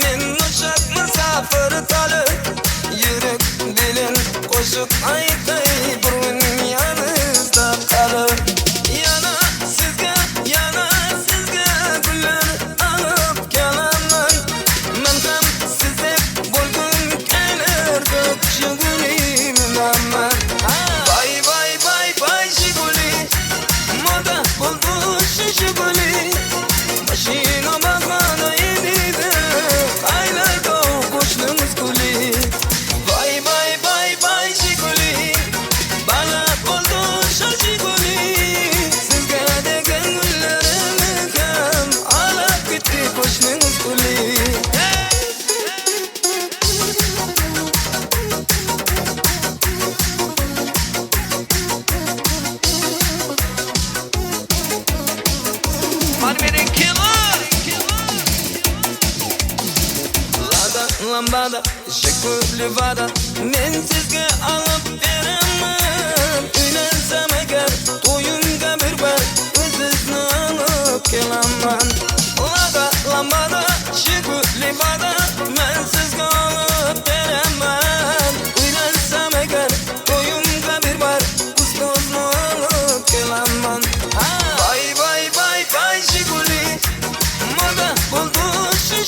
Men uçak musafir tali yürek dilin qo'shiq aytay burun yanizda qalib yana sizga gullar olib kelaman men ham sizdek bo'lgum kelar ko'kshi guliman bay Jiguli moda bo'ldi Jiguli mashina bahona edidi qaylaydi qo'shnimiz guli bay Jiguli bala bo'ldi Jiguli sizga degan gullarimni ham olib ketdi qo'shnimiz guli Lambada, şekilli vada men sizga olib beraman uylansam agar to'yimga bir bar o'zingizni olib kelaman lambada shekilli vada men sizga olib beraman uylansam agar to'yimga bir bar o'zingizni olib kelaman bay Jiguli moda bo'ldi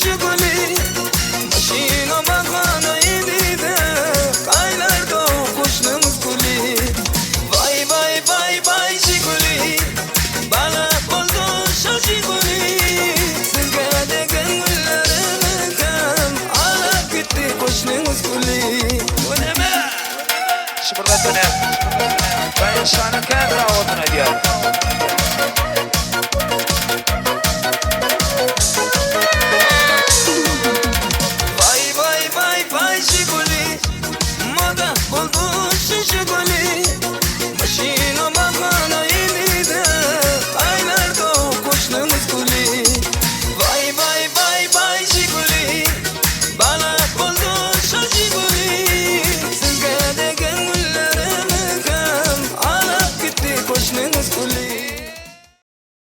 Jiguli mashina bahona edidi qaylardi qo'shnimiz guli bay Jiguli bala bo'ldi Jiguli sizga degan gullarimni ham olib ketdi qo'shnimiz guli bu nima Shimirlatini Bayan Shani kadra o'rnina diyor